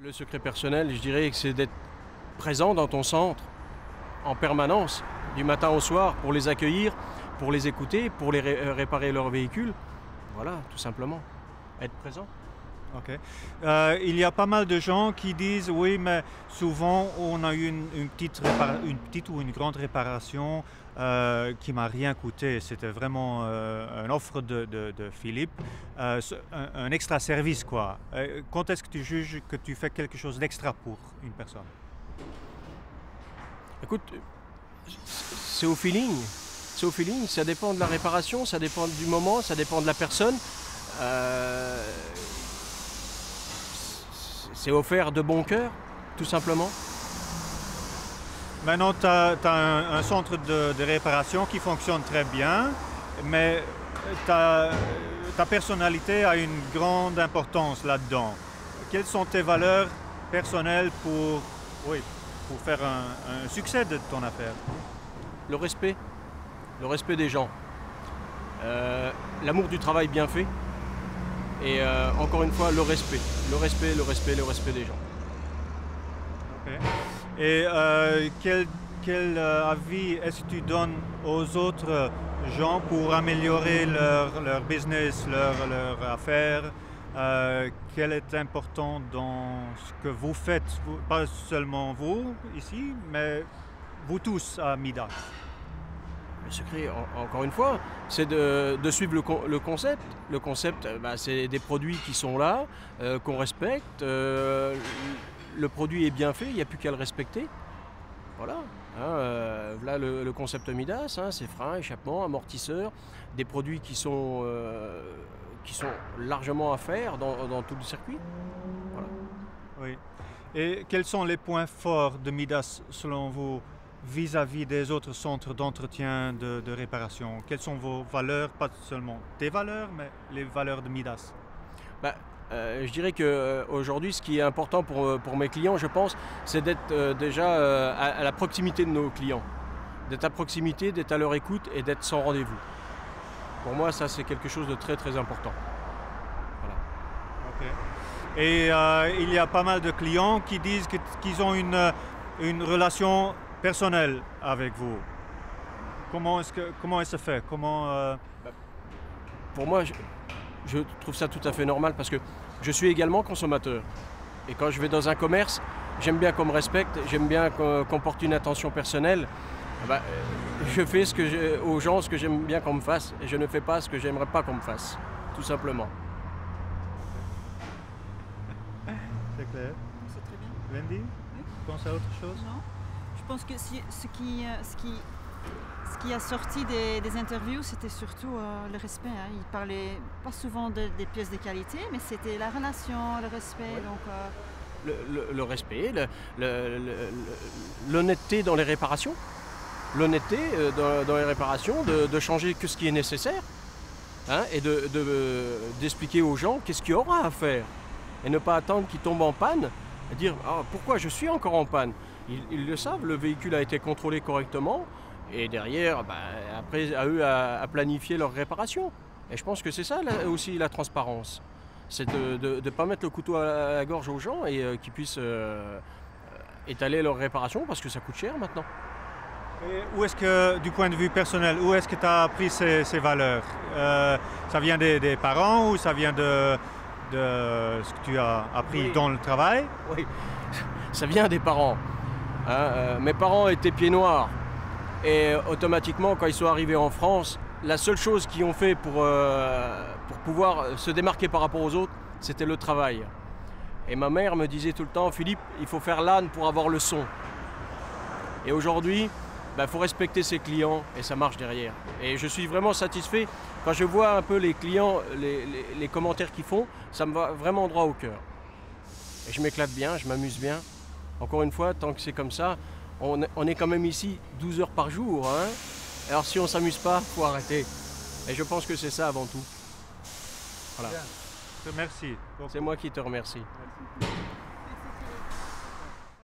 Le secret personnel, je dirais que c'est d'être présent dans ton centre en permanence, du matin au soir, pour les accueillir, pour les écouter, pour les réparer leur véhicule. Voilà, tout simplement. Être présent. Ok. Il y a pas mal de gens qui disent oui, mais souvent on a eu une petite ou une grande réparation qui m'a rien coûté. C'était vraiment une offre de Philippe, un extra service quoi. Quand est-ce que tu juges que tu fais quelque chose d'extra pour une personne? Écoute, c'est au feeling. C'est au feeling, ça dépend de la réparation, ça dépend du moment, ça dépend de la personne. C'est offert de bon cœur, tout simplement. Maintenant, tu as un centre de réparation qui fonctionne très bien, mais ta personnalité a une grande importance là-dedans. Quelles sont tes valeurs personnelles pour faire un succès de ton affaire? Le respect des gens, l'amour du travail bien fait et encore une fois le respect des gens. Okay. Et quel avis est-ce que tu donnes aux autres gens pour améliorer leur business, leur affaire? Quel est important dans ce que vous faites, pas seulement vous ici, mais vous tous à Midas? Le secret, encore une fois, c'est de suivre le concept. Le concept, c'est des produits qui sont là, qu'on respecte. Le produit est bien fait, il n'y a plus qu'à le respecter. Voilà. Voilà le concept Midas, c'est frein, échappement, amortisseur, des produits qui sont largement à faire dans tout le circuit. Voilà. Oui. Et quels sont les points forts de Midas selon vous vis-à-vis des autres centres d'entretien de réparation? Quelles sont vos valeurs, pas seulement tes valeurs, mais les valeurs de Midas? Je dirais qu'aujourd'hui, ce qui est important pour mes clients, je pense, c'est d'être déjà à la proximité de nos clients. D'être à proximité, d'être à leur écoute et d'être sans rendez-vous. Pour moi, ça, c'est quelque chose de très très important. Voilà. Okay. Et il y a pas mal de clients qui disent qu'ils ont une relation personnelle avec vous. Comment elle se fait? Pour moi, je trouve ça tout à fait normal parce que je suis également consommateur. Et quand je vais dans un commerce, j'aime bien qu'on me respecte, j'aime bien qu'on porte une attention personnelle. Je fais aux gens ce que j'aime bien qu'on me fasse et je ne fais pas ce que j'aimerais pas qu'on me fasse, tout simplement. C'est clair. C'est très bien. Wendy, Oui. tu penses à autre chose? Non. Je pense que ce qui a sorti des interviews, c'était surtout le respect. Il parlait pas souvent des pièces de qualité, mais c'était la relation, le respect. Ouais. Donc, le respect, l'honnêteté dans les réparations. L'honnêteté dans les réparations, de changer que ce qui est nécessaire et d'expliquer aux gens qu'est-ce qu'il y aura à faire. Et ne pas attendre qu'ils tombent en panne et dire pourquoi je suis encore en panne. Ils le savent, le véhicule a été contrôlé correctement et derrière, après, à eux à planifier leur réparation. Et je pense que c'est ça aussi la transparence. C'est de ne pas mettre le couteau à la gorge aux gens et qu'ils puissent étaler leur réparation parce que ça coûte cher maintenant. Et où est-ce que, du point de vue personnel, où est-ce que tu as appris ces valeurs? Ça vient des parents ou ça vient de ce que tu as appris dans le travail? Oui, ça vient des parents. Mes parents étaient pieds noirs et automatiquement quand ils sont arrivés en France, la seule chose qu'ils ont fait pour pouvoir se démarquer par rapport aux autres, c'était le travail. Et ma mère me disait tout le temps, Philippe, il faut faire l'âne pour avoir le son. Et aujourd'hui, faut respecter ses clients et ça marche derrière. Et je suis vraiment satisfait quand je vois un peu les clients, les commentaires qu'ils font, ça me va vraiment droit au cœur. Et je m'éclate bien, je m'amuse bien. Encore une fois, tant que c'est comme ça, on est quand même ici 12 heures par jour. Alors si on ne s'amuse pas, il faut arrêter. Et je pense que c'est ça avant tout. Voilà. Merci. C'est moi qui te remercie. Merci.